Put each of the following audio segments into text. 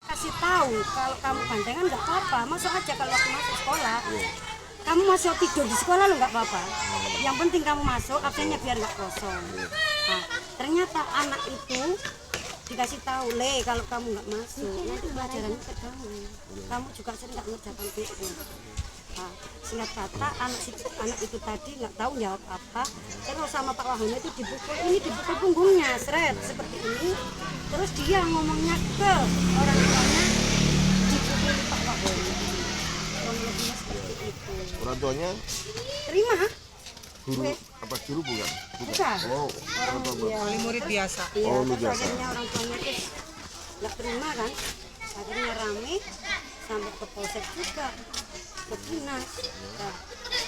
kasih tahu kalau kamu gantengan nggak apa-apa, masuk aja kalau aku masuk sekolah. Kamu masuk tidur di sekolah lo nggak apa-apa. Yang penting kamu masuk, absennya biar nggak kosong. Nah, ternyata anak itu dikasih tahu, Le, kalau kamu nggak masuk, nanti pelajarannya terganggu. Kamu juga sering nggak ngerjakan PR. Nah, singkat kata anak itu tadi nggak tahu jawab apa, terus sama Pak Wahono itu dipukul punggungnya, seret seperti ini. Terus dia ngomongnya ke orang tuanya, dipukul Pak Wahono. Kronologinya seperti itu. Orang tuanya Terima? guru apa guru bukan? Bukan. Oh, Orang Wali murid biasa. Iya, Oh, terus biasa. akhirnya orang tuanya terus nggak terima kan, akhirnya rame sampai ke polsek juga, ke dinas. Nah,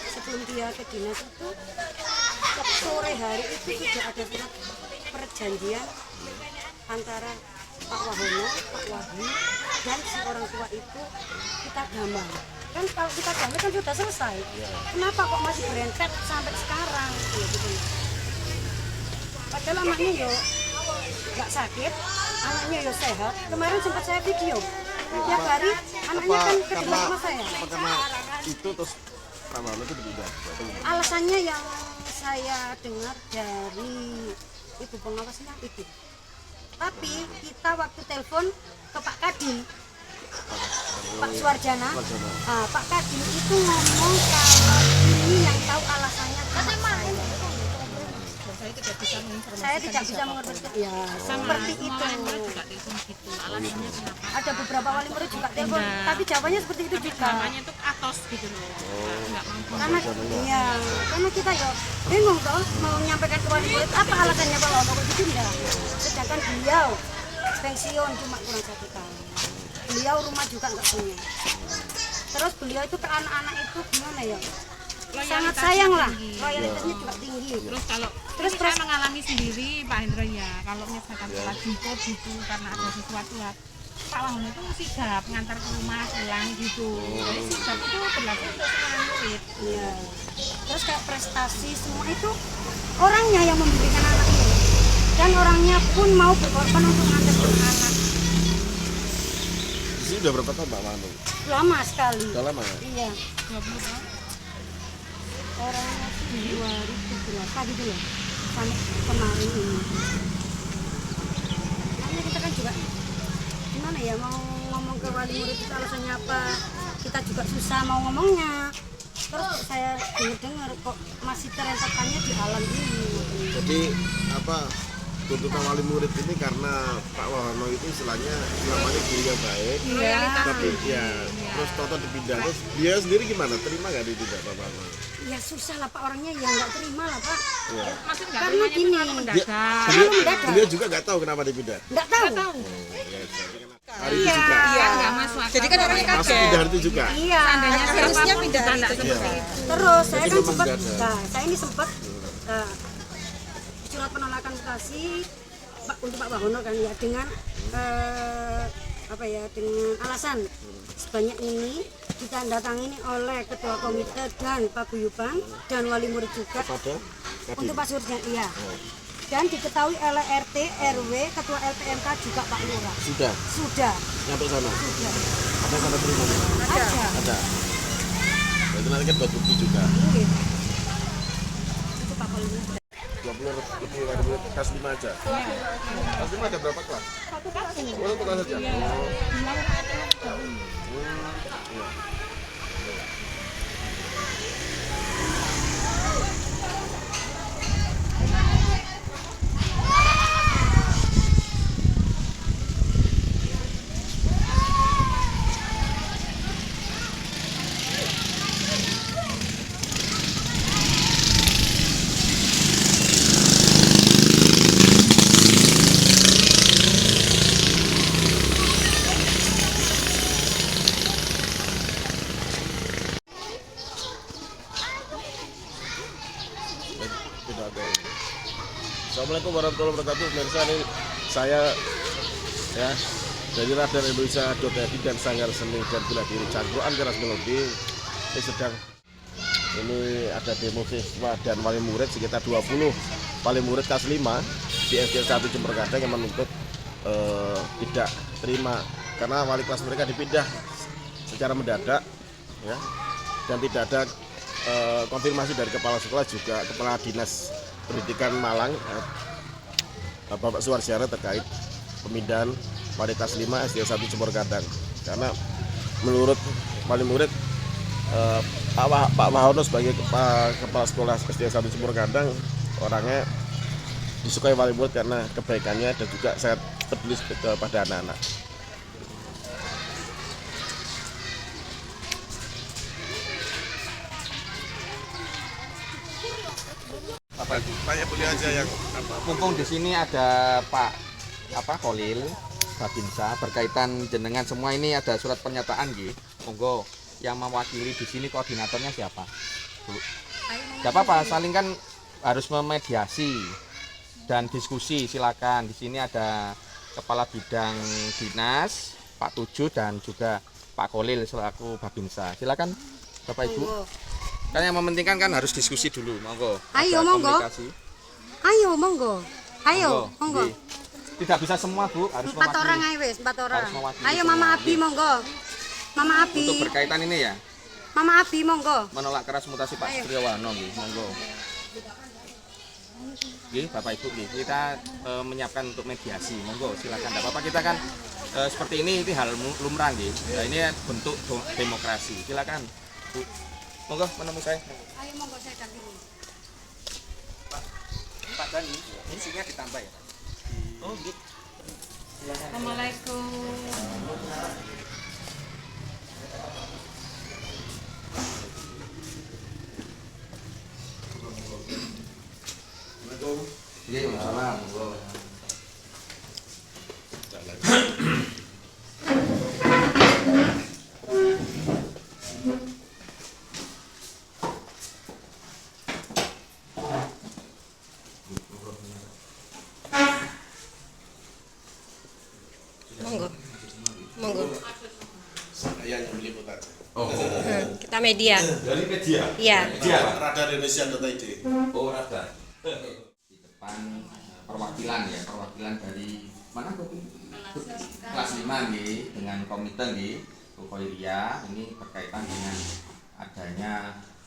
sebelum dia ke dinas itu sore hari itu sudah ada surat perjanjian antara Pak Wahono, Pak Wahyu dan si orang tua itu, kita damai. Kan kalau kita damai kan sudah selesai. Kenapa kok masih berentet sampai sekarang? Ya, gitu. Padahal anaknya yo nggak sakit, anaknya yo sehat. Kemarin sempat saya video, tiap hari anaknya kan ketemu sama saya. Apa karena itu terus Pak Wahono itu dipindah? Alasannya yang saya dengar dari ibu pengawasnya itu. Tapi kita waktu telepon ke Pak Kadin, Pak Suarjana, Pak Kadin itu ngomong kalau ini yang tahu alasannya cuma saya. Saya tidak bisa menginformasikan. Saya tidak bisa mengerti. Ya, seperti itu. Juga telepon gitu. Alasannya kenapa? Ada beberapa wali murid juga telepon, tapi jawabannya seperti itu juga. Namanya itu atos gitu loh. Enggak mampu. Karena iya, karena kita ya bingung toh mau menyampaikan ke wali murid apa alasannya Pak Wahono kok dipindah. Sedangkan beliau pensiun cuma kurang 1 tahun. Beliau rumah juga nggak punya. Terus beliau itu ke anak-anak itu gimana ya? Sangat sayang lah, loyalitasnya juga tinggi. Terus saya mengalami sendiri Pak Hendra ya, kalau misalkan sholat Jumat gitu karena ada sesuatu Pak Wahono itu sigap ngantar ke rumah pulang gitu. Jadi sigap itu berlaku untuk semua murid. Iya. Terus kayak prestasi semua itu orangnya yang memberikan anaknya, dan orangnya pun mau berkorban untuk ngantar anak. Di sini udah berapa tahun Pak Wahono? Lama sekali. Udah lama ya? Iya. 20 tahun. Orangnya 2008 gitu loh, sampai kemarin ini. Makanya kita kan juga gimana ya, mau ngomong ke wali murid itu alasannya apa, kita juga susah mau ngomongnya. Terus saya dengar kok masih terentetannya di alam ini. Jadi apa tuntutan wali murid ini karena Pak Wahono itu istilahnya namanya guru yang baik, tapi ya terus toto dipindah. Terus dia sendiri gimana? Terima nggak dipindah Pak Wahono? Ya susah lah Pak, orangnya ya nggak terima lah Pak. Iya. Masih enggak Karena terimanya itu gini, terlalu mendadak. Beliau juga nggak tahu kenapa dipindah. nggak tahu. Oh, ya, berarti kan hari itu juga Iya. Enggak masuk akal. Jadi kan orangnya masuk kaget. pindah hari itu juga. Iya. Harusnya pindah Kita hari enggak itu. seperti Iya. itu. Terus saya Jadi kan memang sempat, nggak ada. nah, saya ini sempat surat penolakan kasih untuk Pak Wahono kan ya, dengan apa ya, dengan alasan sebanyak ini ditandatangani oleh ketua komite dan paguyuban dan wali murid juga Pada untuk Pak Surjan, iya. Dan diketahui oleh RT, RW, ketua LPMK juga Pak Lurah. sudah nyampe sana. Sudah. Ada tanda terima? Ada. Ada. Berarti nanti kan buat bukti juga. Iya. Itu Pak Wali Murid. 20 lebih wali murid kelas 5 aja. Kelas 5 ada berapa kelas? Satu kelas ini. Oh, satu kelas aja. Oh. Iya. Tidak ada. Assalamualaikum warahmatullahi wabarakatuh. Pemirsa, ini saya ya dari Radar Indonesia.id dan Sanggar Seni dan Bela Diri Cangkruan Keras Melodi. Ini ada demo siswa dan wali murid sekitar 20 wali murid kelas 5 di SD 1 Jember Kadang yang menuntut tidak terima karena wali kelas mereka dipindah secara mendadak ya, dan tidak ada konfirmasi dari kepala sekolah juga kepala dinas pendidikan Malang Bapak Suwarsiara terkait pemindahan wali kelas 5 SD 1 Cemor Kandang, karena menurut wali murid Pak Wahono sebagai kepala sekolah SD 1 Cemor Kandang orangnya disukai wali murid karena kebaikannya dan juga sangat peduli kepada anak-anak. Apa itu? Tanya beliau aja yang Mumpung di sini ada Pak Kholil Babinsa berkaitan jenengan semua ini ada surat pernyataan nggih. Monggo yang mewakili di sini koordinatornya siapa? Bu. Enggak apa-apa, saling kan harus memediasi dan diskusi, silakan. Di sini ada Kepala Bidang Dinas Pak Tuju dan juga Pak Kholil selaku Babinsa. Silakan Bapak Ibu. Kan yang mementingkan kan harus diskusi dulu, monggo. Ayo, Ada monggo. komunikasi. Ayo monggo. Ayo monggo. Nggih. Tidak bisa semua Bu, harus 4 mewakili. orang ayo wis, 4 orang. Harus mewakili Ayo semua. Mama Abi monggo. Mama Abi. Untuk berkaitan ini ya, Mama Abi monggo. menolak keras mutasi Pak Ayo. Sutriyono nggih, monggo. Nggih, Bapak Ibu nggih, kita menyiapkan untuk mediasi. Monggo silakan. Enggak apa-apa, kita kan seperti ini hal lumrah nggih. Nah, ini bentuk demokrasi. Silakan. Bu. Monggo menemui saya. Ayo monggo saya dampingi. Pak Dani, isinya ditambah ya. Oh, nggih. Assalamualaikum. Nggih, waalaikumsalam. Monggo. Monggo. Monggo. saya yang meliput aja. Kita media. Dari media. Iya. Radar-Indonesia.id. Oh, ada. Di depan perwakilan ya, perwakilan dari mana Bu? Kelas 5 nih dengan komite nih, Bu Khoiria, ini berkaitan dengan adanya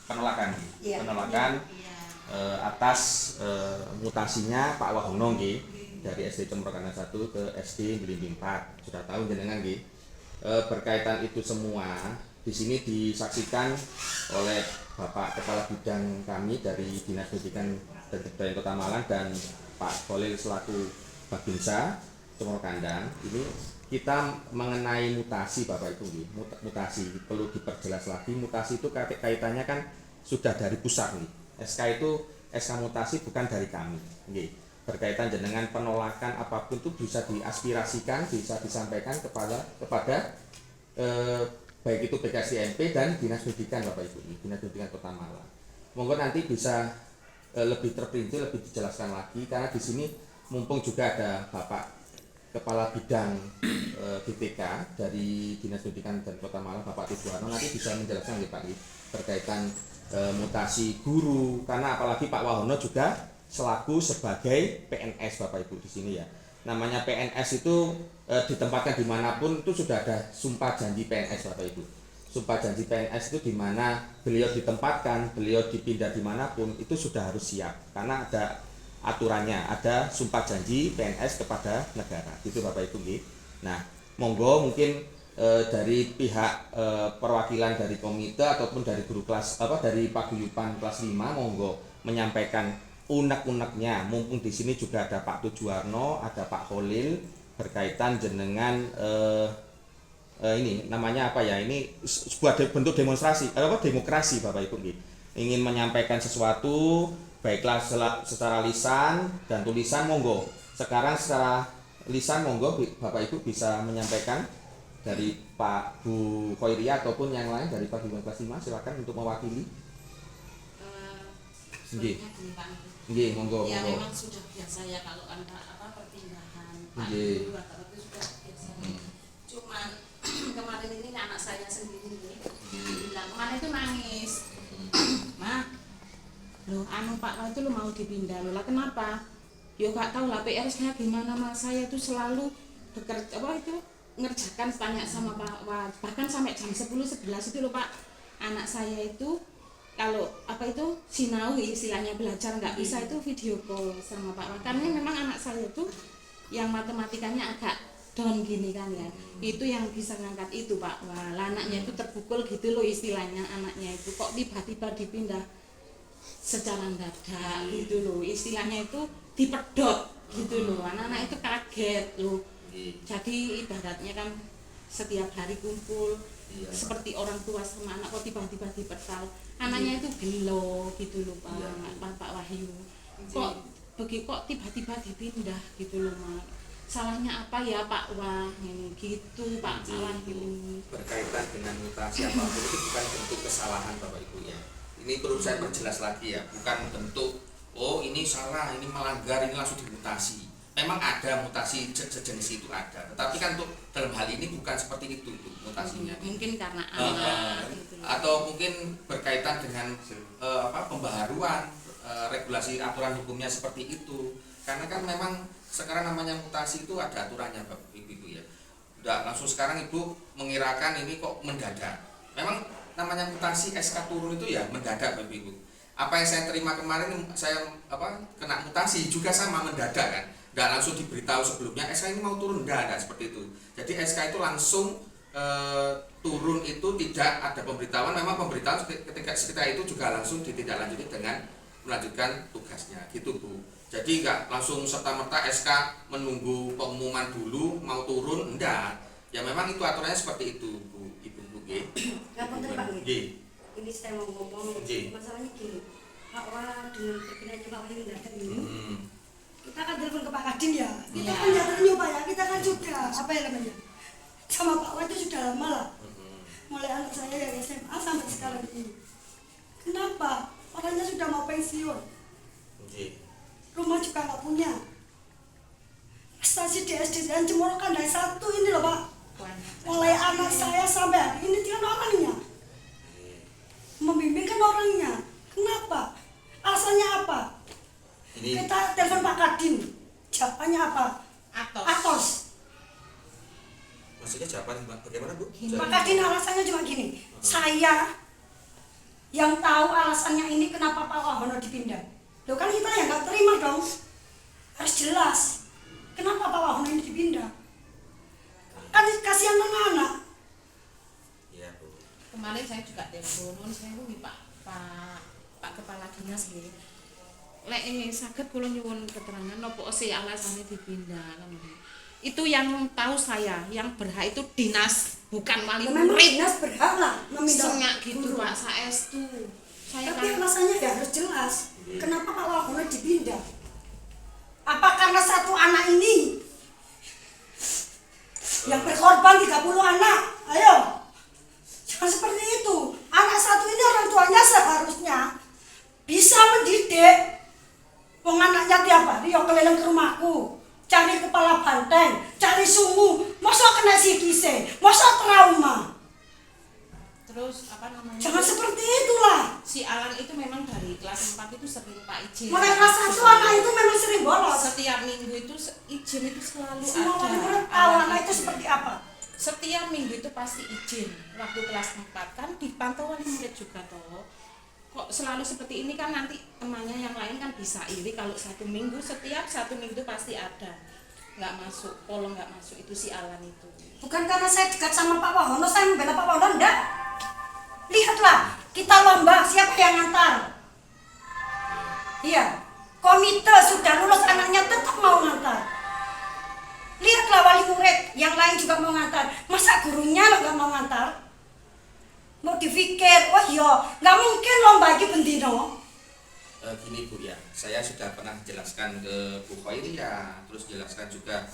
penolakan nih. Iya. Penolakan atas mutasinya Pak Wahono nggih dari SD Cemor Kandang 1 ke SD Belimbing 4. Sudah tahu jenengan nggih. Berkaitan itu semua di sini disaksikan oleh Bapak Kepala Bidang kami dari Dinas Pendidikan dan Kebudayaan Kota Malang dan Pak Kholil selaku Babinsa Cemor Kandang. Ini kita mengenai mutasi Bapak Ibu nih. Mutasi perlu diperjelas lagi. Mutasi itu kaitannya kan sudah dari pusat nih. SK itu SK mutasi bukan dari kami. Nggih. Berkaitan dengan penolakan apapun itu bisa diaspirasikan, bisa disampaikan kepada baik itu BKSDMP dan Dinas Pendidikan Bapak Ibu, Dinas Pendidikan Kota Malang. Monggo nanti bisa lebih terperinci, lebih dijelaskan lagi karena di sini mumpung juga ada Bapak Kepala Bidang BPK dari Dinas Pendidikan dan Kota Malang Bapak Tidwarno nanti bisa menjelaskan ya Pak berkaitan mutasi guru karena apalagi Pak Wahono juga selaku sebagai PNS Bapak Ibu di sini ya. Namanya PNS itu ditempatkan dimanapun itu sudah ada sumpah janji PNS Bapak Ibu. Sumpah janji PNS itu dimana beliau ditempatkan, beliau dipindah dimanapun itu sudah harus siap karena ada aturannya, ada sumpah janji PNS kepada negara. Itu Bapak Ibu nggih. Nah, monggo mungkin dari pihak perwakilan dari komite ataupun dari guru kelas dari paguyuban kelas 5 monggo menyampaikan unek-uneknya. Mumpung di sini juga ada Pak Tujuarno, ada Pak Kholil berkaitan jenengan ini namanya apa ya? Ini sebuah bentuk demonstrasi demokrasi Bapak Ibu nggih. Ingin menyampaikan sesuatu baiklah secara lisan dan tulisan monggo. Sekarang secara lisan monggo Bapak Ibu bisa menyampaikan dari Pak Bu Khoiria ataupun yang lain dari Pak Bidang kelas 5 silakan untuk mewakili. Nggih. Nggih, monggo. Ya memang sudah biasa ya kalau perpindahan Pak Nggih. Guru rata-rata sudah biasa. Cuman kemarin ini anak saya sendiri nih bilang kemarin itu nangis. Mah, loh Pak Wah itu lo mau dipindah loh lah kenapa? Yo gak tahu lah PR saya gimana mas saya itu selalu bekerja ngerjakan tanya sama Pak Wah, bahkan sampai jam 10-11 itu loh Pak, anak saya itu kalau apa itu sinau istilahnya belajar nggak bisa itu video call sama Pak Wah, karena memang anak saya itu yang matematikanya agak down gini kan ya, itu yang bisa ngangkat itu Pak Wah, anaknya itu terpukul gitu loh istilahnya, anaknya itu kok tiba-tiba dipindah secara mendadak gitu loh, istilahnya itu dipedot gitu loh, anak-anak itu kaget loh. Jadi ibaratnya kan setiap hari kumpul seperti orang tua sama anak, kok tiba-tiba dipetal, anaknya itu gelo gitu loh Pak Wahyu, kok tiba-tiba dipindah gitu loh Mak, salahnya apa ya Pak Wah ini gitu Pak Wahyu. Berkaitan dengan mutasi apapun itu bukan bentuk kesalahan Bapak Ibu ya. Ini perlu saya perjelas lagi ya, bukan bentuk oh ini salah, ini melanggar, ini langsung dimutasi. Memang ada mutasi sejenis itu ada, tetapi kan untuk dalam hal ini bukan seperti itu mutasinya. Mungkin karena anak gitu. Atau mungkin berkaitan dengan pembaharuan regulasi aturan hukumnya seperti itu. Karena kan memang sekarang namanya mutasi itu ada aturannya Bapak Ibu ya. Udah langsung sekarang Ibu mengirakan ini kok mendadak. Memang namanya mutasi SK turun itu ya mendadak Bapak Ibu. Apa yang saya terima kemarin saya kena mutasi juga sama mendadak kan. Nggak langsung diberitahu sebelumnya SK ini mau turun, enggak seperti itu. Jadi SK itu langsung turun itu tidak ada pemberitahuan, memang pemberitahuan ketika itu juga langsung ditindaklanjuti dengan melanjutkan tugasnya gitu Bu. Jadi nggak langsung serta-merta SK menunggu pengumuman dulu mau turun, enggak. Ya memang itu aturannya seperti itu Bu, Ibu G. Nggak penting Pak G. Ini saya mau ngomong masalahnya gini, Pak Wah dengan perpindahannya Pak Wahyu mendadak ini, kita kan telepon ke Pak Kadin ya, kita kan nyatanya Pak ya, kita kan juga apa ya namanya sama Pak Wah itu sudah lama lah, mulai anak saya yang SMA sampai sekarang ini. Kenapa? Orangnya sudah mau pensiun, rumah juga nggak punya, prestasi di SDN Cemorokan dari 1 ini loh Pak, mulai anak saya sampai hari ini dia orangnya membimbingkan orangnya. Kenapa? Alasannya apa? Kita telepon Pak Kadin, jawabannya apa? Atos. Maksudnya jawaban bagaimana Bu? Pak Kadin alasannya cuma gini, saya yang tahu alasannya ini kenapa Pak Wahono dipindah. Loh kan kita yang nggak terima dong, harus jelas kenapa Pak Wahono ini dipindah. Kan kasihan anak-anak. Iya Bu. Kemarin saya juga telepon, saya hubungi Pak Kepala Dinas nggih. Lek ini saged kula nyuwun keterangan napa sih alasannya dipindah kan. Itu yang tahu saya, yang berhak itu dinas, bukan wali Memang murid. dinas berhak lah memindah Senyak gitu guru. Pak, saestu. Saya Tapi kan alasannya ya harus jelas. Kenapa Pak Wahono dipindah? Apa karena 1 anak ini yang berkorban 30 anak? Ayo, jangan seperti itu. Anak 1 ini orang tuanya seharusnya bisa mendidik. Wong anaknya tiap hari yo keliling ke rumahku, cari kepala banteng, cari sungu, masa kena sikise, masa trauma. terus apa namanya? Jangan seperti itulah. Si Alan itu memang dari kelas 4 itu sering Pak izin. Mulai kelas 1 anak itu memang sering bolos. Setiap minggu itu izin itu selalu Semua ada. murid tahu anak itu seperti apa. Setiap minggu itu pasti izin. Waktu kelas 4 kan dipantau oleh murid juga toh. Kok selalu seperti ini kan nanti temannya yang lain kan bisa iri kalau 1 minggu, setiap 1 minggu itu pasti ada. Nggak masuk, polong nggak masuk itu si Alan itu. Bukan karena saya dekat sama Pak Wahono, saya membela Pak Wahono, enggak. Lihatlah, kita lomba siapa yang ngantar. Iya, komite sudah lulus anaknya tetap mau ngantar. Lihatlah wali murid, yang lain juga mau ngantar. Masa gurunya lo nggak mau ngantar? Mau dipikir, oh iya, nggak mungkin lomba ini bendino. Gini Bu ya, saya sudah pernah jelaskan ke Bu Khairi ya, terus jelaskan juga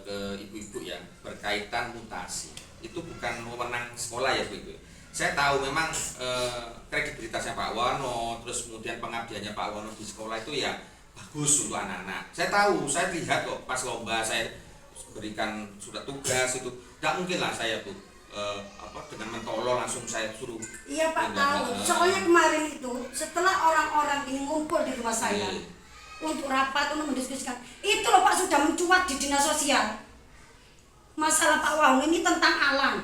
ke ibu-ibu ya, berkaitan mutasi. Itu bukan wewenang sekolah ya Bu Ibu. Saya tahu memang kredibilitasnya Pak Wono, terus kemudian pengabdiannya Pak Wono di sekolah itu ya bagus untuk anak-anak. Saya tahu, saya lihat kok pas lomba saya berikan surat tugas itu, tidak mungkin lah saya Bu dengan mentolo langsung saya suruh. Iya Pak tahu, soalnya kemarin itu setelah orang-orang ini ngumpul di rumah saya untuk rapat, untuk mendiskusikan, itu loh Pak sudah mencuat di dinas sosial. masalah Pak Wahono ini tentang alam.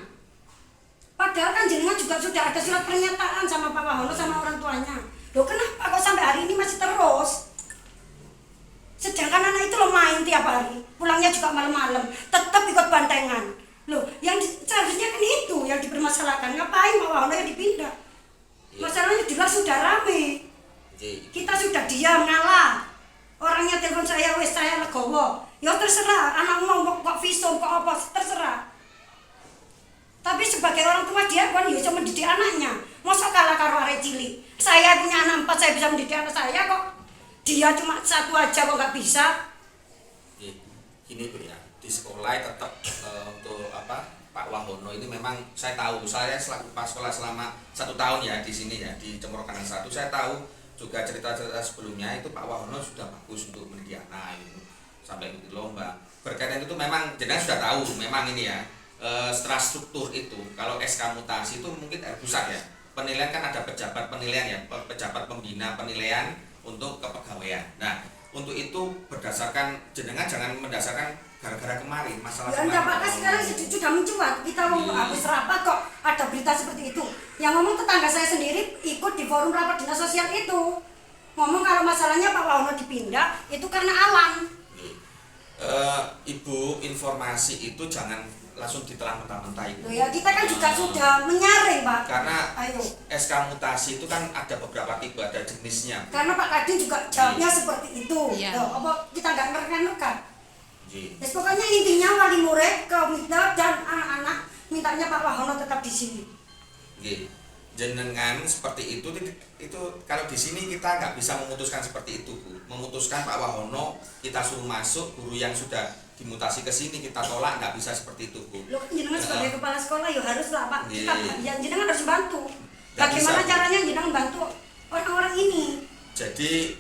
Padahal kan jenengan juga sudah ada surat pernyataan sama Pak Wahono sama orang tuanya. Loh kenapa kok sampai hari ini masih terus? Sedangkan anak itu lo main tiap hari, pulangnya juga malam-malam, tetap ikut bantengan. Loh, yang seharusnya kan itu yang dipermasalahkan. Ngapain Pak Wahono yang dipindah? Masalahnya di luar sudah rame. Kita sudah diam, ngalah. Orangnya telepon saya, wes saya legowo. Ya terserah, anak mau kok visum, kok apa, terserah. Tapi sebagai orang tua dia kan ya bisa mendidik anaknya. Masa kalah karo arek cilik. Saya punya anak 4, saya bisa mendidik anak saya kok. Dia cuma 1 aja kok nggak bisa. Gini Bu ya, di sekolah tetap untuk Pak Wahono ini memang saya tahu, saya selaku pas sekolah selama 1 tahun ya di sini ya di Cemoro Kanan 1, saya tahu juga cerita-cerita sebelumnya itu Pak Wahono sudah bagus untuk mendidik anak itu sampai ikut lomba. Berkaitan itu memang jenengan sudah tahu memang ini ya setelah struktur itu kalau SK mutasi itu mungkin pusat ya. Penilaian kan ada pejabat penilaian ya, pejabat pembina penilaian untuk kepegawaian. Nah, untuk itu berdasarkan jenengan jangan mendasarkan gara-gara kemarin masalah ya enggak Pak, sekarang sudah mencuat. Kita mau habis rapat kok ada berita seperti itu. Yang ngomong tetangga saya sendiri ikut di forum rapat dinas sosial itu. Ngomong kalau masalahnya Pak Wahono dipindah itu karena alam. Ibu, informasi itu jangan langsung ditelan mentah-mentah itu. Ya kita kan juga sudah menyaring Pak. Karena SK mutasi itu kan ada beberapa tipe, ada jenisnya. Karena Pak Kadin juga jawabnya seperti itu. Iya. Apa kita nggak ngerti-ngerti? Pokoknya intinya wali murid, komite dan anak-anak mintanya Pak Wahono tetap di sini. Jenengan seperti itu kalau di sini kita nggak bisa memutuskan seperti itu Bu. Memutuskan Pak Wahono kita suruh masuk, guru yang sudah dimutasi ke sini kita tolak, nggak bisa seperti itu Bu. Loh, jenengan sebagai kepala sekolah ya haruslah Pak. Kita jenengan harus bantu. Nggak Bagaimana bisa, caranya jenengan bantu orang-orang ini? Jadi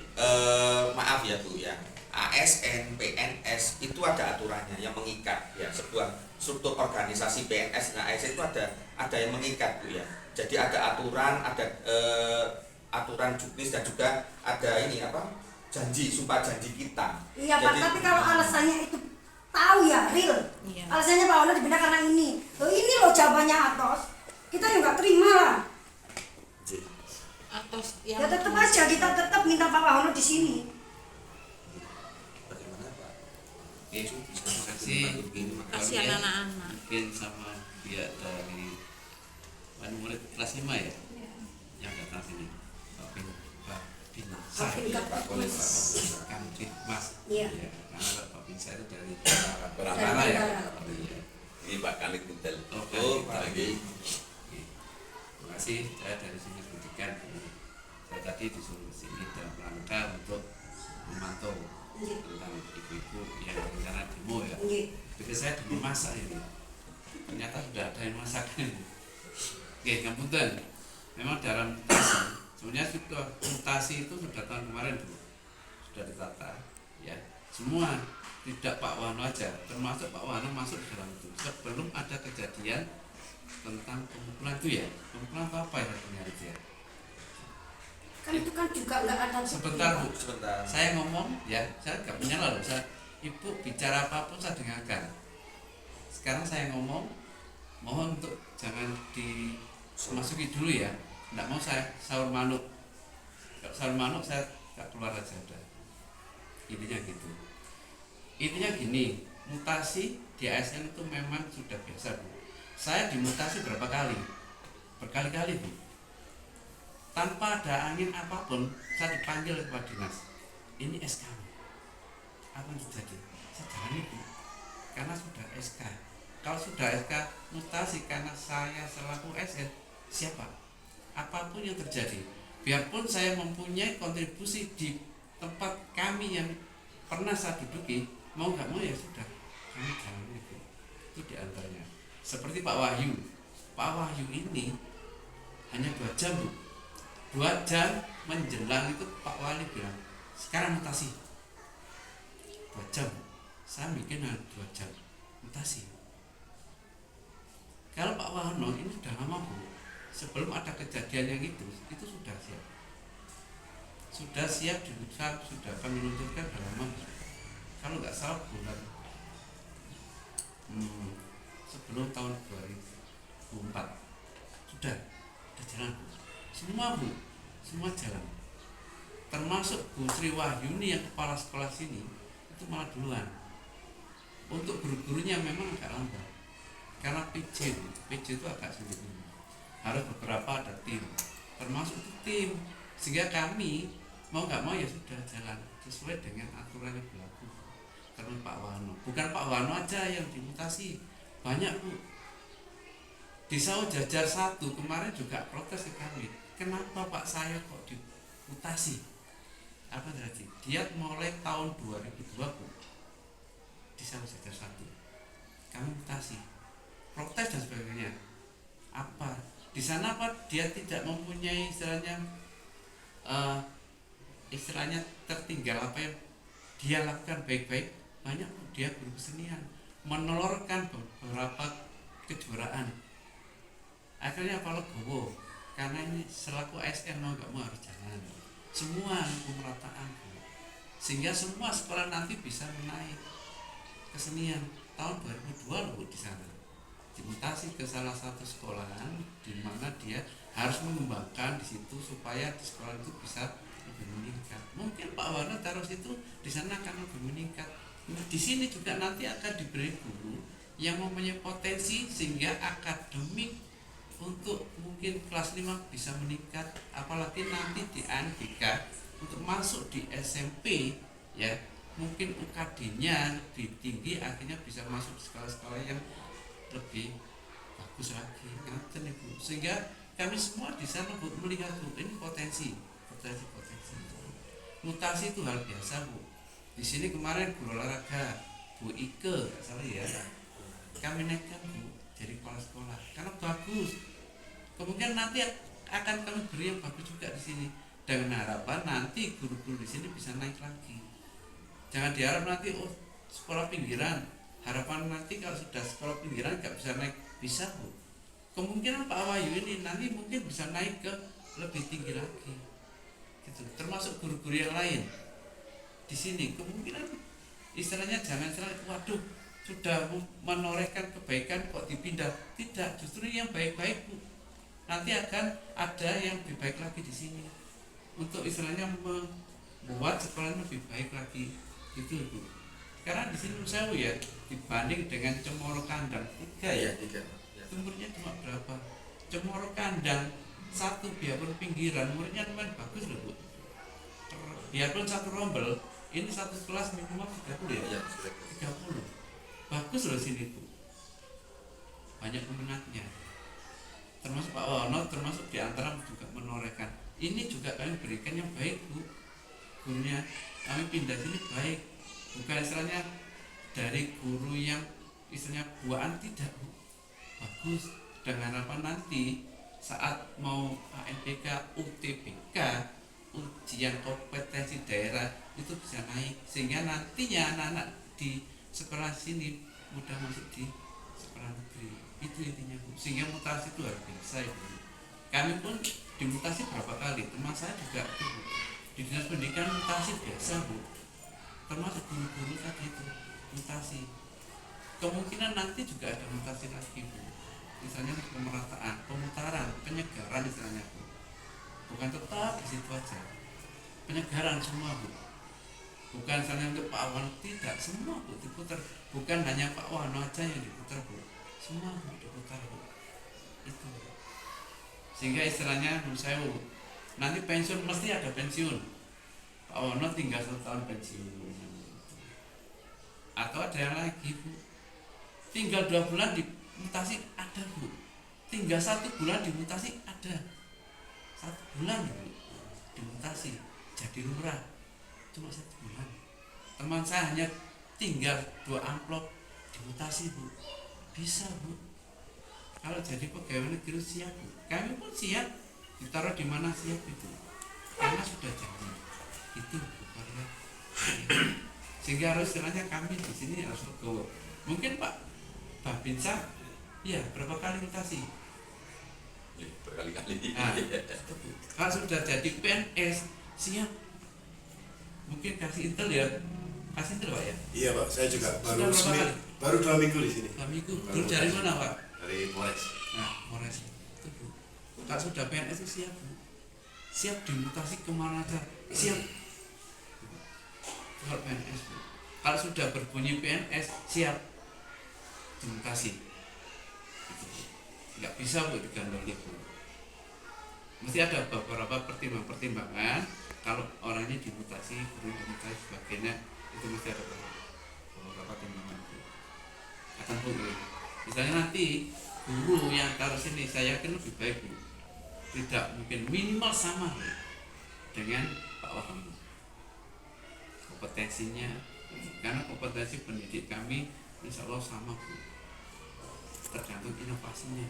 maaf ya Bu ya, ASN, PNS itu ada aturannya yang mengikat ya, sebuah struktur organisasi PNS dan ASN itu ada yang mengikat Bu ya. Jadi ada aturan, ada aturan juknis dan juga ada ini janji, sumpah janji kita. Iya jadi, Pak, tapi kalau alasannya itu tahu ya real. Iya. Alasannya Pak Wahono dipindah karena ini. Loh ini loh jawabannya Atos. Kita ya nggak terima lah. Atos Ya yang tetap aja kita tetap minta Pak Wahono di sini. bagaimana Pak? kasihan anak-anak. Mungkin sama pihak dari murid kelas 5 ya yang datang sini Pak Binsa Mas Iya. ya, karena Pak Binsa itu dari Perantara ya. Iya. Ini Pak Kanit Buntel. Pak lagi. Terima kasih, saya dari sini pendidikan. Saya tadi disuruh sini dalam rangka untuk memantau tentang ibu-ibu yang rencana demo ya. Pikir saya demo masak ini. Ternyata sudah ada yang masakan. Oke, kemudian memang dalam mutasi, sebenarnya mutasi itu sudah tahun kemarin Bu, sudah ditata ya. Semua tidak Pak Wahono aja, termasuk Pak Wahono masuk di dalam itu. Sebelum ada kejadian tentang pemukulan itu ya, pemukulan apa ya ternyata ya. Kan itu kan juga nggak ada. Sebentar Bu, Sebentar. saya ngomong ya, saya nggak punya lalu. Ibu bicara apapun saya dengarkan. Sekarang saya ngomong, mohon untuk jangan dimasuki dulu ya. Nggak mau saya sahur manuk. Kalau sahur manuk saya nggak keluar aja udah. Intinya gitu. Intinya gini, mutasi di ASN itu memang sudah biasa Bu. Saya dimutasi berapa kali? Berkali-kali Bu. Tanpa ada angin apapun, saya dipanggil ke dinas. Ini SK. Apa yang terjadi? Saya jalani Bu. Karena sudah SK. Kalau sudah SK mutasi karena saya selaku SN, siapa? Apapun yang terjadi, biarpun saya mempunyai kontribusi di tempat kami yang pernah saya duduki, mau nggak mau ya sudah, kami jalani itu. Itu diantaranya. Seperti Pak Wahyu. Pak Wahyu ini hanya 2 jam Bu. 2 jam menjelang itu Pak Wali bilang, sekarang mutasi. 2 jam. Saya bikin 2 jam mutasi. Kalau Pak Wahono ini sudah lama Bu, sebelum ada kejadian yang itu sudah siap. Sudah siap, sudah kami luncurkan sudah lama. Kalau nggak salah bulan sebelum tahun 2004 sudah jalan Bu. Semua jalan, termasuk Bu Sri Wahyuni yang kepala sekolah sini itu malah duluan. Untuk guru-gurunya memang agak lambat karena PJ itu agak sulit, harus beberapa ada tim, termasuk itu tim, sehingga kami mau nggak mau ya sudah jalan sesuai dengan aturan yang berlaku. Karena Pak Wano, bukan Pak Wano aja yang dimutasi, banyak Bu. Di Sau Jajar 1 kemarin juga protes ke kami, kenapa Pak saya kok dimutasi? Apa terjadi? Dia mulai tahun 2002 Bu, di Sau Jajar 1 kami mutasi, protes dan sebagainya. Apa di sana Pak dia tidak mempunyai istilahnya tertinggal apa yang dia lakukan baik-baik. Banyak Bu, dia guru kesenian menolorkan beberapa kejuaraan. Akhirnya apa legowo, karena ini selaku ASN mau nggak mau harus jalan semua pemerataan Bu. Sehingga semua sekolah nanti bisa menaik kesenian. Tahun 2002 loh di sana dimutasi ke salah satu sekolahan di mana dia harus mengembangkan di situ supaya di sekolah itu bisa lebih meningkat. Mungkin Pak Wano taruh situ di sana akan lebih meningkat. Di sini juga nanti akan diberi guru yang mempunyai potensi sehingga akademik untuk mungkin kelas 5 bisa meningkat, apalagi nanti di ANBK untuk masuk di SMP ya, mungkin UKD-nya lebih tinggi, akhirnya bisa masuk sekolah-sekolah yang lebih bagus lagi. Ngaten Ibu. Sehingga kami semua di sana Bu melihat Bu, ini potensi. Mutasi itu hal biasa Bu. Di sini kemarin guru olahraga Bu Ike, nggak salah ya, kami naikkan Bu jadi kepala sekolah karena bagus. Kemudian nanti akan kami beri yang bagus juga di sini dengan harapan nanti guru-guru di sini bisa naik lagi. Jangan diharap nanti sekolah pinggiran. Harapan nanti kalau sudah sekolah pinggiran nggak bisa naik, bisa Bu. Kemungkinan Pak Wahyu ini nanti mungkin bisa naik ke lebih tinggi lagi. Gitu. Termasuk guru-guru yang lain di sini kemungkinan istilahnya jangan waduh sudah menorehkan kebaikan kok dipindah. Tidak, justru yang baik-baik Bu. Nanti akan ada yang lebih baik lagi di sini untuk istilahnya membuat sekolah lebih baik lagi gitu Bu. Karena di sini saya ya dibanding dengan Cemoro Kandang 3 ya, umurnya cuma berapa? Cemoro Kandang 1 biarpun pinggiran umurnya lumayan bagus loh Bu. Biarpun satu rombel ini satu kelas minimal 30 ya, 30 bagus loh sini Bu, banyak peminatnya, termasuk Pak Wono, termasuk diantara juga menorehkan. Ini juga kami berikan yang baik Bu, gurunya kami pindah sini baik, bukan istilahnya dari guru yang istilahnya buaan, tidak Bu, bagus. Dengan harapan nanti saat mau ANBK, UTBK, ujian kompetensi daerah itu bisa naik sehingga nantinya anak-anak di sekolah sini mudah masuk di sekolah negeri. Itu intinya Bu, sehingga mutasi itu harus biasa Bu. Kami pun dimutasi berapa kali, teman saya juga Bu, di dinas pendidikan mutasi biasa Bu, termasuk guru-guru tadi itu mutasi. Kemungkinan nanti juga ada mutasi lagi Bu, misalnya pemerataan, pemutaran, penyegaran istilahnya Bu, bukan tetap di situ aja, penyegaran semua Bu. Bukan misalnya untuk Pak Wano, tidak, semua Bu diputar. Bukan hanya Pak Wano aja yang diputar Bu, semua Bu diputar Bu. Itu sehingga istilahnya menurut saya Bu, nanti pensiun mesti ada pensiun. Pak Wano tinggal 1 tahun pensiun, atau ada yang lagi Bu, tinggal 2 bulan dimutasi ada Bu, tinggal 1 bulan dimutasi ada, 1 bulan Bu dimutasi jadi lurah cuma 1 bulan. Teman saya hanya tinggal 2 amplop dimutasi Bu, bisa Bu. Kalau jadi pegawai negeri siap Bu, kami pun siap, ditaruh di mana siap itu, karena sudah janji itu Bu, sehingga harus istilahnya kami di sini harus legowo. Mungkin Pak Babinsa ya berapa kali mutasi? Berkali-kali. Nah, kalau sudah jadi PNS siap, mungkin kasih intel ya, kasih intel Pak ya. Iya Pak, saya juga Sudah berapa kali? Baru 2 minggu di sini. Kami itu baru dari mana Pak? Dari Polres. Nah, Polres itu Bu. Kalau sudah PNS itu siap Bu. Siap dimutasi kemana aja, siap. Kalau PNS Bu. Kalau sudah berbunyi PNS, siap dimutasi. Nggak bisa Bu digandoli Bu. Mesti ada beberapa pertimbangan. Kalau orangnya dimutasi, guru dimutasi sebagainya, itu mesti ada beberapa pertimbangan Bu. Akan Bu. Misalnya nanti guru yang taruh sini, saya yakin lebih baik Bu. Tidak mungkin minimal sama Bu, dengan Pak Wahyu. Kompetensinya, karena kompetensi pendidik kami insya Allah sama Bu. Tergantung inovasinya.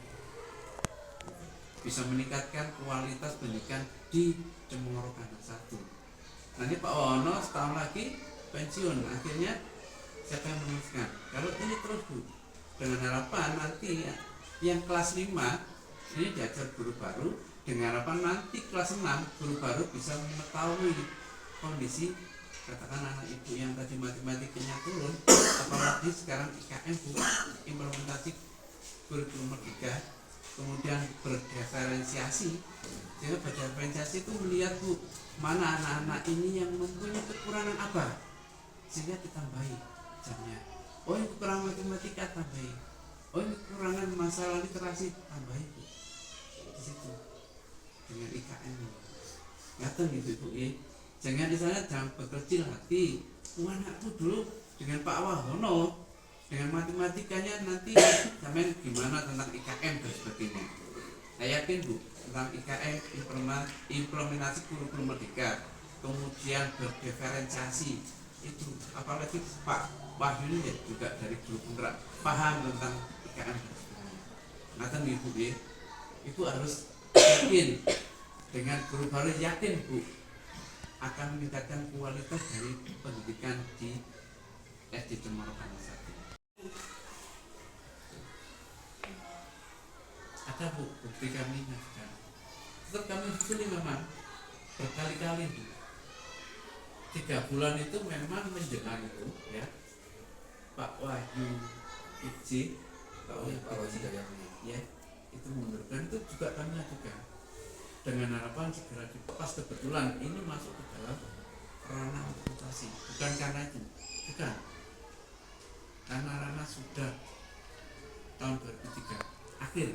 Bisa meningkatkan kualitas pendidikan di Cemoro Kandang 1. Nanti Pak Wono setahun lagi pensiun, akhirnya siapa yang meneruskan? Kalau ini terus Bu, dengan harapan nanti yang kelas 5 ini diajar guru baru, dengan harapan nanti kelas 6 guru baru bisa mengetahui kondisi katakan anak ibu yang tadi matematikanya turun, apalagi sekarang IKM Bu, implementasi kurikulum merdeka, kemudian berdiferensiasi. Sehingga berdiferensiasi itu melihat Bu, mana anak-anak ini yang mempunyai kekurangan apa, sehingga ditambahi jamnya. Oh ini kekurangan matematika, tambahi. Oh ini kekurangan masalah literasi, tambahi Bu. Di situ dengan IKM. Ngaten gitu Bu ya. Jangan di sana jangan berkecil hati. Anakku dulu dengan Pak Wahono, dengan matematikanya nanti sampai gimana tentang IKM dan sebagainya. Saya yakin Bu, tentang IKM implementasi kurikulum merdeka, kemudian berdiferensiasi itu, apalagi Pak Wahyu ini juga dari guru penggerak paham tentang IKM dan sebagainya. Nanti Ibu ya, Ibu harus yakin dengan guru baru, yakin Bu akan meningkatkan kualitas dari pendidikan di SD Cemoro Kandang 1. Ada Bu, bukti kami nyatakan. Tetap kami pilih memang berkali-kali Bu. 3 bulan itu memang menjelang itu ya, Pak Wahyu Iji, Pak Wahyu ya, itu mundurkan, itu juga kami ajukan dengan harapan segera dipas. Kebetulan ini masuk ke dalam ranah mutasi, bukan karena itu, bukan, karena ranah sudah tahun 2003 akhir.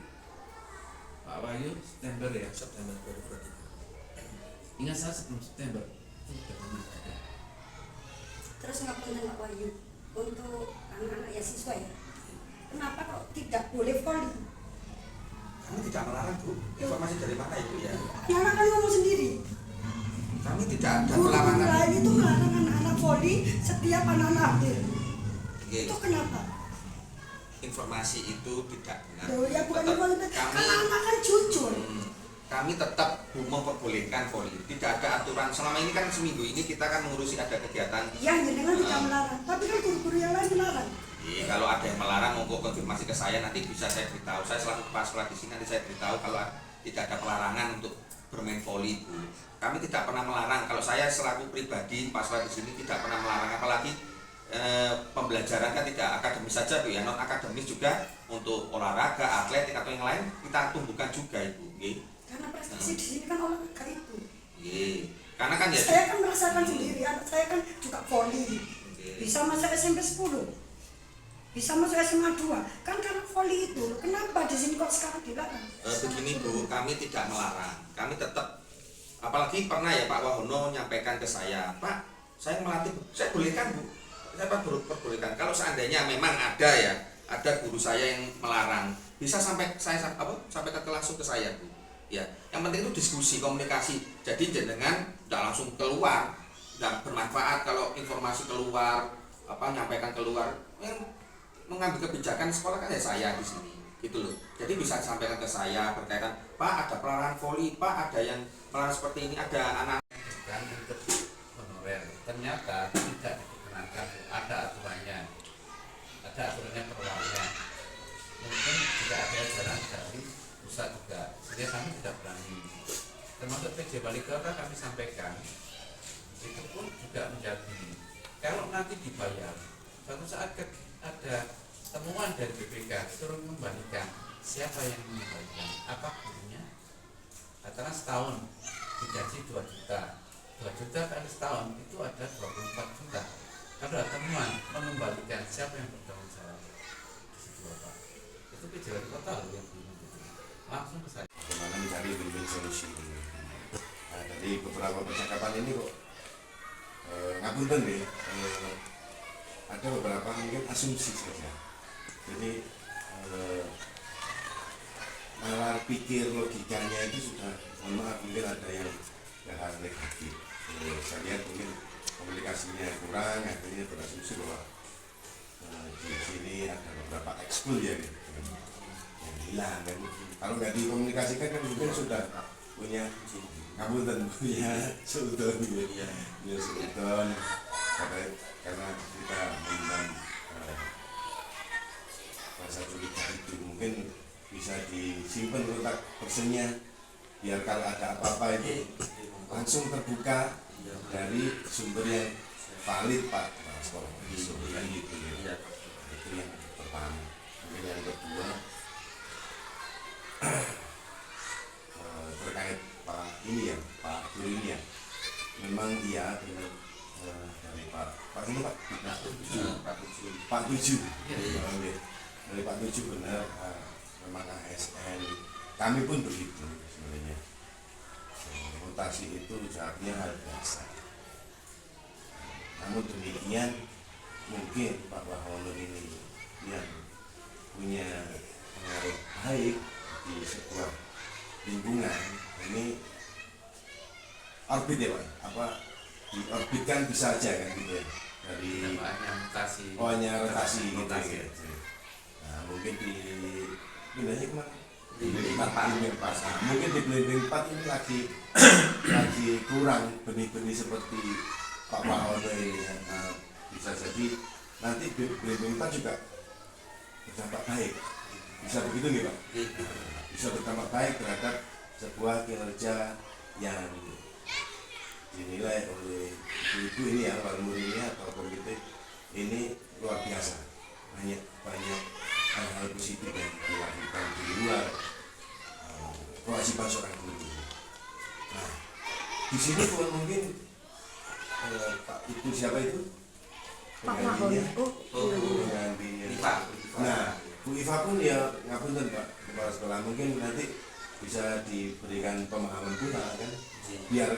Pak Wahyu September ya, September 2023. Ingat saya sebelum September itu sudah pernah ada. Terus ngapain Pak Wahyu untuk anak-anak ya siswa ya? Kenapa kok tidak boleh voli? Kami tidak melarang Bu. Informasi dari mana itu ya? Anak-anak kan ngomong sendiri. Kami tidak ada Guru pelarangan. lain itu melarang anak-anak voli setiap anak-anak hadir. Oke. Itu kenapa? Informasi itu tidak benar. Loh, ya bukan Tetap voli, kami, kan anak kan jujur. kami tetap memperbolehkan voli. Tidak ada aturan. Selama ini kan seminggu ini kita kan mengurusi ada kegiatan. Ya, jenengan tidak melarang, tapi kan guru-guru yang lain melarang. Kalau ada yang melarang monggo konfirmasi ke saya, nanti bisa saya beritahu. Saya selaku kepala sekolah di sini, nanti saya beritahu kalau tidak ada pelarangan untuk bermain voli Bu. Kami tidak pernah melarang. Kalau saya selaku pribadi kepala sekolah di sini tidak pernah melarang, apalagi pembelajaran kan tidak akademis saja Bu ya, non akademis juga untuk olahraga, atletik atau yang lain kita tumbuhkan juga Ibu. Karena prestasi di sini kan olahraga itu. Karena kan ya Saya kan merasakan sendiri, anak saya kan juga voli. Bisa masuk SMP 10. Bisa masuk SMA 2. Kan karena voli itu. Kenapa di sini kok sekarang dilarang? begini Bu, kami tidak melarang. Kami tetap, apalagi pernah ya Pak Wahono menyampaikan ke saya, Pak, saya melatih, saya bolehkan Bu. Saya perbolehkan. Kalau seandainya memang ada ya, ada guru saya yang melarang, bisa sampai saya sampaikan langsung ke saya Bu. Ya, yang penting itu diskusi, komunikasi. Jadi jenengan tidak langsung keluar, dan bermanfaat kalau informasi keluar, nyampaikan keluar. Yang mengambil kebijakan sekolah kan ya saya di sini, gitu loh. Jadi bisa sampaikan ke saya berkaitan, Pak ada pelarangan voli, Pak ada yang melarang seperti ini, ada anak. Kan untuk honorer ternyata tidak diperkenankan, ada aturannya perwalian. Mungkin juga ada ajaran dari pusat juga, sehingga kami tidak berani. Termasuk PJ Wali Kota kami sampaikan, itu pun juga menjadi kalau nanti dibayar, suatu saat ada temuan dari BPK suruh mengembalikan, siapa yang mengembalikan? Apa gurunya? Katakan setahun digaji 2 juta, 2 juta kali setahun itu ada 24 juta. Kalau ada temuan mengembalikan, siapa yang bertanggung jawab? Di situ Bapak. Itu kejadian kota loh yang bingung gitu. Langsung ke saya. Bagaimana mencari win-win solusi. Nah, dari beberapa percakapan ini kok ngapunten nih, ada beberapa mungkin asumsi saja. Jadi nalar pikir logikanya itu sudah, mohon maaf, mungkin ada yang hal negatif. Saya lihat mungkin komunikasinya kurang, akhirnya berasumsi bahwa di sini ada beberapa ekskul ya gitu, yang hilang kan. Kalau nggak dikomunikasikan kan mungkin sudah punya ngapunten, punya seudon gitu, punya seudon, karena kita mengundang bahasa curiga itu mungkin bisa disimpan kotak personnya, biar kalau ada apa-apa itu langsung terbuka dari sumber yang valid Pak sekolah itu kan gitu ya. Itu yang pertama. Mungkin yang kedua terkait Pak ini ya, Pak Guru ini ya, memang iya benar dari Pak ini Pak Tujuh dari Pak Tujuh benar, memang ASN kami pun begitu sebenarnya. Rotasi itu seharusnya hal biasa. Namun demikian mungkin Pak Wahono ini yang punya pengaruh baik di sebuah lingkungan ini orbit ya Pak, apa diorbitkan bisa aja kan gitu ya, dari hanya rotasi gitu ya. Nah mungkin di pindahnya kemana? Di Blending 4. Mungkin di Blending 4 ini lagi kurang benih-benih seperti Pak Wahono ini ya. Nah, bisa jadi nanti Blending 4 juga berdampak baik, bisa begitu nggak Pak? Bisa berdampak baik terhadap sebuah kinerja yang dinilai oleh ibu ini ya, Pak Murini atau komite ini luar biasa, banyak hal-hal positif yang dilakukan di luar kewajiban seorang guru. Nah, di sini pun mungkin Pak Ibu siapa itu? Penggantinya. Penggantinya. Nah, Bu Iva pun ya ngapunten Pak kepala sekolah, mungkin nanti bisa diberikan pemahaman pula kan, biar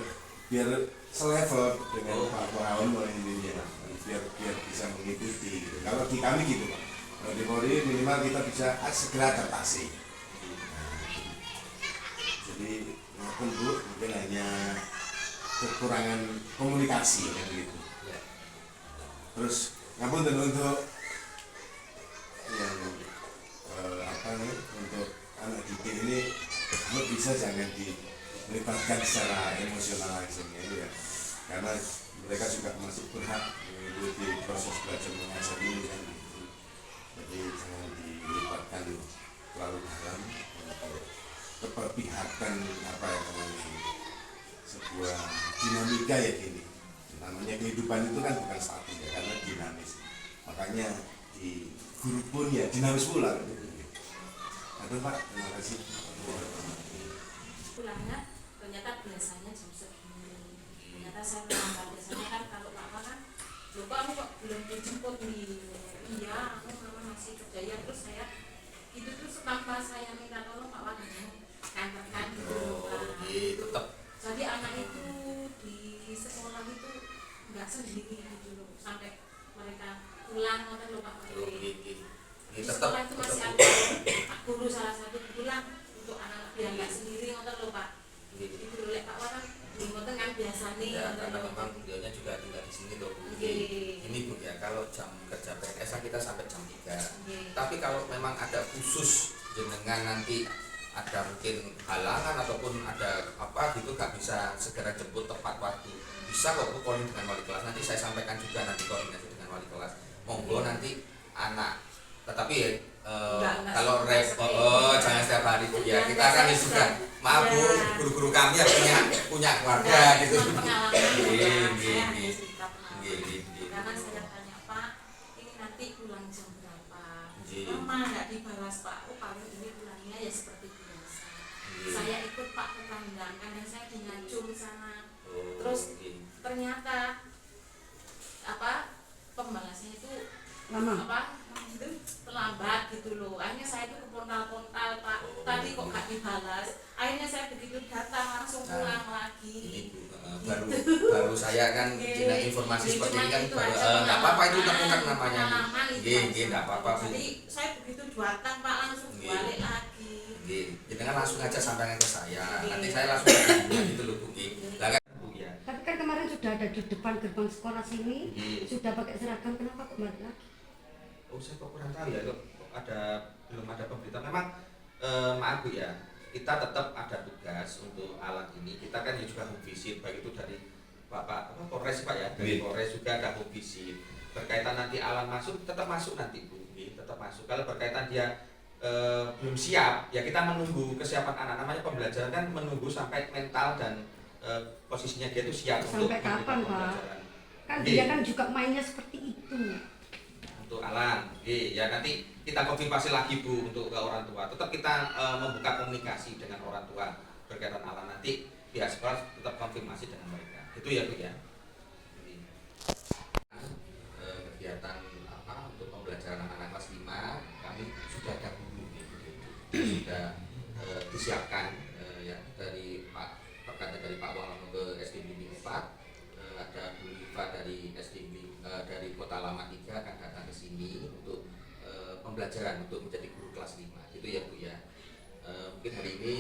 selevel dengan Pak Wahono ini ya, biar bisa mengikuti. Kalau di kami gitu Pak. Kalau di Polri minimal kita bisa segera adaptasi. Jadi maupun Bu mungkin hanya kekurangan komunikasi kan gitu. Terus ngapunten untuk yang untuk anak didik ini bisa jangan dilibatkan secara emosional langsung ya, karena mereka juga masih berhak mengikuti proses belajar mengajar ini kan. Jadi jangan dilibatkan terlalu dalam untuk keperpihakan apa yang namanya sebuah dinamika ya gini. Namanya kehidupan itu kan bukan statis ya, karena dinamis. Makanya di guru pun ya dinamis pula. Aduh Pak, terima kasih. Pulangnya ternyata biasanya jam segini. Ternyata saya menambah biasanya kan kalau Pak kan, loh Pak aku kok belum dijemput nih. Iya, aku mama masih kerja ya, terus saya itu terus tanpa saya minta tolong Pak Wahono kantorkan gitu. Jadi anak itu di sekolah itu nggak sendiri gitu loh, sampai mereka pulang atau lupa di sekolah itu masih ada Pak Guru salah satu pulang untuk anak biar nggak sendiri atau lupa itu oleh Pak Wahono di Moten kan biasa nih ya, karena memang beliaunya juga tinggal di sini loh Bu. Ini Bu ya, kalau jam kerja PNS kita sampai jam 3. Tapi kalau memang ada khusus jenengan nanti ada mungkin halangan ataupun ada apa gitu gak bisa segera jemput tepat waktu, bisa kok Bu koordinasi dengan wali kelas. Nanti saya sampaikan juga nanti koordinasi dengan wali kelas. Monggo nanti anak, tetapi ya kalau jangan setiap hari Bu ya, kita kan juga maaf Bu, guru-guru kami yang punya keluarga gitu. Karena saya tanya Pak, ini nanti pulang jam berapa? lama nggak dibalas Pak, paling ini pulangnya ya seperti biasa. Saya ikut Pak ke kandang saya dingacung sana. Terus ternyata pembalasnya itu Lama. terlambat gitu loh. Akhirnya saya itu kepontal-pontal Pak. Tadi kok nggak dibalas. Akhirnya saya begitu datang langsung pulang lagi. Ini Bu, baru saya kan dengan informasi seperti ini kan baru nggak apa-apa itu terungkap namanya. Nggih, nggak apa-apa Bu. Jadi saya begitu datang Pak langsung balik lagi. Nggih, jenengan langsung aja sampaikan ke saya. Nanti saya langsung hubungan gitu loh Bu. Lah kan Bu ya. Tapi kan kemarin sudah ada di depan gerbang sekolah sini, Iya. sudah pakai seragam, kenapa kok balik lagi? Oh saya kok kurang tahu ya kok belum ada pemberitahuan. Memang maaf Bu ya, kita tetap ada tugas untuk alat ini. Kita kan ya juga home visit, baik itu dari Bapak Polres Pak ya, dari Polres juga ada home visit. Berkaitan nanti alat masuk, tetap masuk nanti Bu, tetap masuk. Kalau berkaitan dia belum siap, ya kita menunggu kesiapan anak. Namanya pembelajaran kan menunggu sampai mental dan posisinya dia itu siap untuk Sampai kapan Pak? pembelajaran. Kan dia kan juga mainnya seperti itu. Untuk Alan, ya nanti kita konfirmasi lagi Bu untuk ke orang tua. Tetap kita membuka komunikasi dengan orang tua berkaitan Alan, nanti pihak sekolah tetap konfirmasi dengan mereka. Itu ya Bu ya. Jadi, kegiatan untuk pembelajaran anak-anak kelas 5 kami sudah ada guru sudah disiapkan ya dari perkataan dari Pak Walono ke SD Bimbing 4, ada Bu Liva dari SD dari Kota Lama 3 akan datang ke sini untuk pembelajaran untuk menjadi guru kelas 5. Itu ya Bu ya. Mungkin hari ini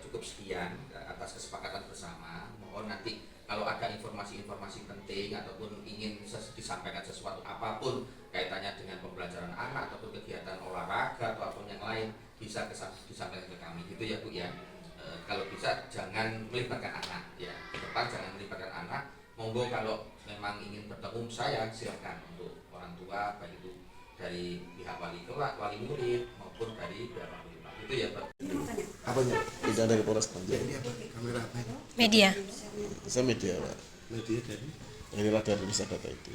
cukup sekian atas kesepakatan bersama. Mohon nanti kalau ada informasi-informasi penting ataupun ingin disampaikan sesuatu apapun kaitannya dengan pembelajaran anak ataupun kegiatan olahraga ataupun yang lain bisa disampaikan ke kami. Gitu ya Bu ya. Kalau bisa jangan melibatkan anak ya. Ke depan jangan melibatkan anak. Monggo kalau memang ingin bertemu saya silakan untuk orang tua baik itu dari pihak wali kelas, wali murid maupun dari pihak wali kelas. Itu ya Pak. Apanya? Tidak dari Polres Banjar. Ini apa? Kamera apa? Media. Saya media Pak. Media dari Ini Radar Indonesia Data itu.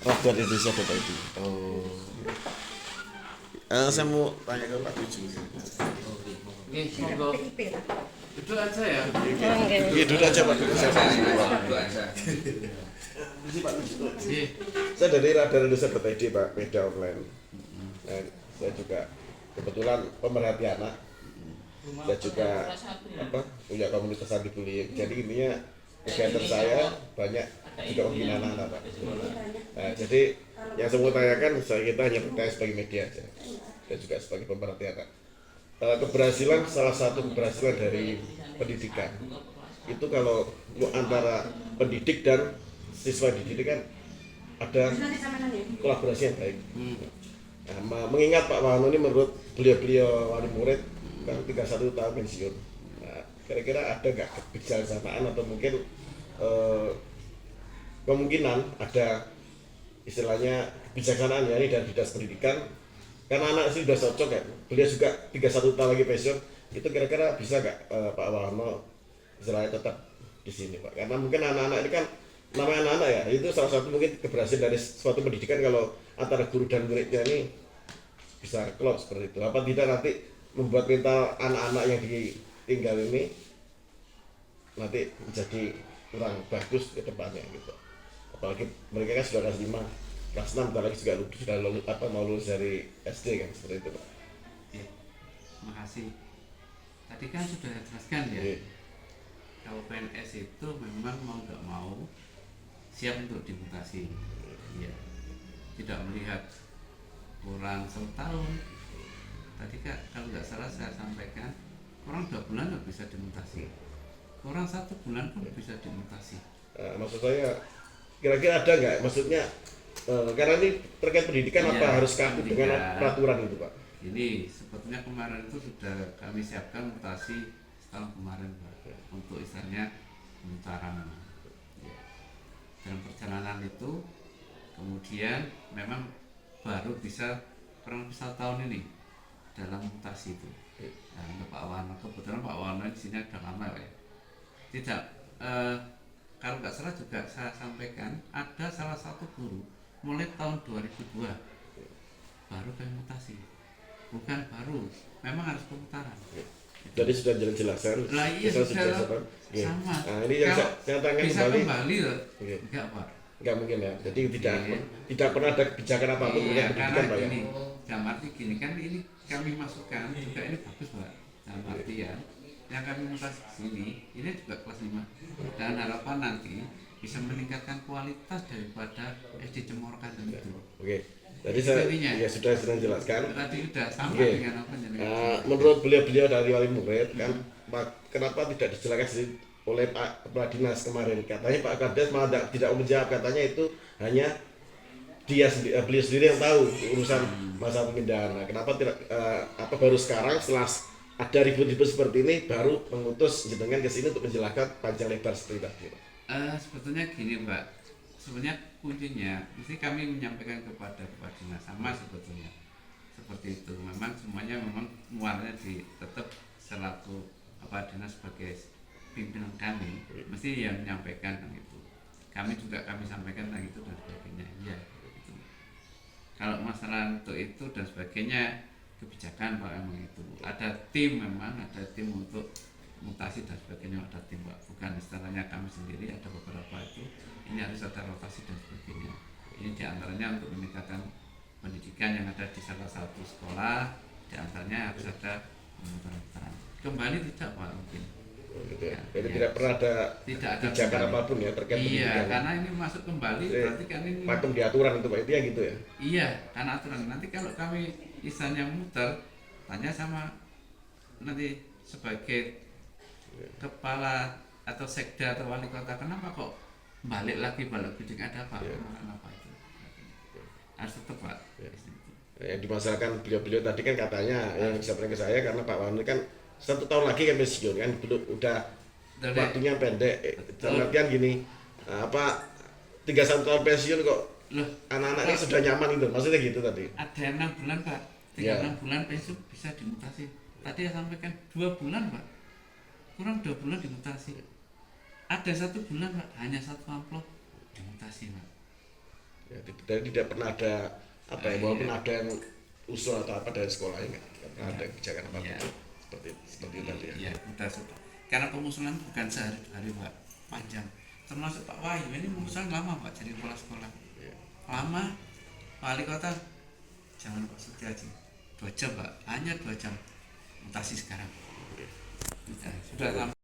Radar Indonesia Data itu. Oh. Saya mau tanya ke Pak Tuju. Monggo. PIP lah. Duduk aja ya. Iya, duduk aja Pak. Saya dari Radar Indonesia Data ID Pak, media online. Dan saya juga kebetulan pemerhati anak. Saya juga punya komunitas anti bullying. Jadi ininya kegiatan saya banyak juga pembinaan anak Pak. Nah, jadi yang saya mau tanyakan, kita hanya percaya sebagai media aja dan juga sebagai pemerhati anak. Keberhasilan, salah satu keberhasilan dari pendidikan itu kalau antara pendidik dan siswa didik kan ada kolaborasi yang baik. Nah, mengingat Pak Wano ini menurut beliau wali murid kan 31 tahun pensiun. Nah, kira-kira ada nggak kebijaksanaan atau mungkin kemungkinan ada istilahnya kebijaksanaan ya ini dari dinas pendidikan karena anak sih sudah cocok kan, beliau juga 31 tahun lagi pensiun, itu kira-kira bisa nggak Pak Wano istilahnya tetap di sini Pak? Karena mungkin anak-anak ini kan namanya anak-anak ya, itu salah satu mungkin keberhasilan dari suatu pendidikan kalau antara guru dan muridnya ini bisa klop seperti itu. Apa tidak nanti membuat mental anak-anak yang ditinggal ini nanti menjadi kurang bagus ke depannya gitu. Apalagi mereka kan sudah kelas 5. Kelas 6 bentar lagi juga sudah lulus, mau lulus dari SD kan seperti itu Pak. Oke, terima kasih. Tadi kan sudah jelaskan ya. Kalau PNS itu memang mau nggak mau siap untuk dimutasi. Ya, tidak melihat kurang 1 tahun. Tadi Kak, kalau nggak salah saya sampaikan kurang 2 bulan nggak bisa dimutasi. Kurang 1 bulan pun bisa dimutasi. Maksud saya kira-kira ada nggak? Maksudnya karena ini terkait pendidikan Iya, apa harus kaku dengan pendidikan. peraturan itu Pak? Ini sebetulnya kemarin itu sudah kami siapkan mutasi setahun kemarin Pak, untuk istilahnya pemutaran. Ya. Dalam perjalanan itu kemudian memang baru bisa kurang lebih 1 tahun ini dalam mutasi itu. Nah, untuk Pak Wano, kebetulan Pak Wano di sini ada lama ya. Tidak, kalau nggak salah juga saya sampaikan ada salah satu guru mulai tahun 2002 baru kami mutasi, bukan baru, memang harus pemutaran. Jadi sudah jelaskan. Lah iya Kita sudah jelaskan. Oke. sama. Nah, ini yang Kalau saya tanyakan bisa kembali loh, Oke. enggak Pak. Enggak mungkin ya. Jadi Iya. tidak pernah ada kebijakan apapun Iya, terkait karena pendidikan, Pak ya. gini, dalam arti gini kan ini kami masukkan juga ini bagus Pak, dalam artian yang kami mutasi ke sini ini juga kelas 5 dan harapan nanti bisa meningkatkan kualitas daripada SD Cemorokan itu. Oke. Jadi saya Intinya. ya sudah sedang jelaskan. Tadi sudah sama Oke. dengan apa yang Menurut beliau dari wali murid kan, kenapa tidak dijelaskan oleh Pak Kepala Dinas kemarin? Katanya Pak Kades malah tidak menjawab, katanya itu hanya beliau sendiri yang tahu urusan masalah pemindahan. Nah, kenapa tidak baru sekarang setelah ada ribut-ribut seperti ini baru mengutus jenengan ke sini untuk menjelaskan panjang lebar seperti tadi? sebetulnya gini Mbak, sebenarnya kuncinya mesti kami menyampaikan kepada Kepala Dinas sama sebetulnya seperti itu. Memang semuanya memang muaranya tetap selaku Kepala Dinas sebagai pimpinan kami mesti yang menyampaikan tentang itu. Kami juga sampaikan tentang itu dan sebagainya. Iya gitu. Kalau masalah untuk itu dan sebagainya kebijakan Pak emang itu ada tim, memang ada tim untuk mutasi dan sebagainya, ada tim Pak, bukan istilahnya kami sendiri, ada beberapa itu ini harus ada rotasi dan sebagainya. Ini diantaranya untuk meningkatkan pendidikan yang ada di salah satu sekolah, diantaranya harus ada pemutaran. Kembali tidak Pak mungkin. Gitu ya. Ya, Jadi ya. tidak pernah ada Tidak ada kebijakan kembali. apapun ya terkait Iya, pendidikan. karena ini masuk kembali berarti kan ini Pakem di aturan itu Pak, itu ya gitu ya. iya, karena aturan. Nanti kalau kami misalnya muter, tanya sama nanti sebagai kepala atau sekda atau wali kota, kenapa kok balik bidik ada apa? Iya. Kenapa itu? Harus tetap Pak. Iya. Yang dimasalahkan beliau tadi kan katanya yang disampaikan ke saya karena Pak Wani kan 1 tahun lagi kan pensiun kan, belum udah Dari- waktunya pendek. Betul. Dalam artian gini, 31 tahun pensiun kok Loh, anak-anaknya sudah nyaman itu, maksudnya gitu tadi. ada yang 6 bulan Pak, Iya. 6 bulan pensiun bisa dimutasi. Tadi saya sampaikan 2 bulan Pak, kurang 2 bulan dimutasi. Ada 1 bulan Pak, hanya 1 amplop dimutasi Pak. Ya, jadi tidak pernah ada walaupun Iya. ada yang usul atau apa dari sekolahnya nggak pernah ada kebijakan apapun. Iya. Seperti itu tadi ya. Iya, sudah. Karena pengusulan bukan sehari 2 hari Pak, panjang. Termasuk Pak Wahyu ini pengusulan lama Pak, jadi kepala sekolah. Iya. Lama. Wali kota jangan Pak Sutiaji 2 jam Pak, hanya 2 jam mutasi sekarang. Sudah sampai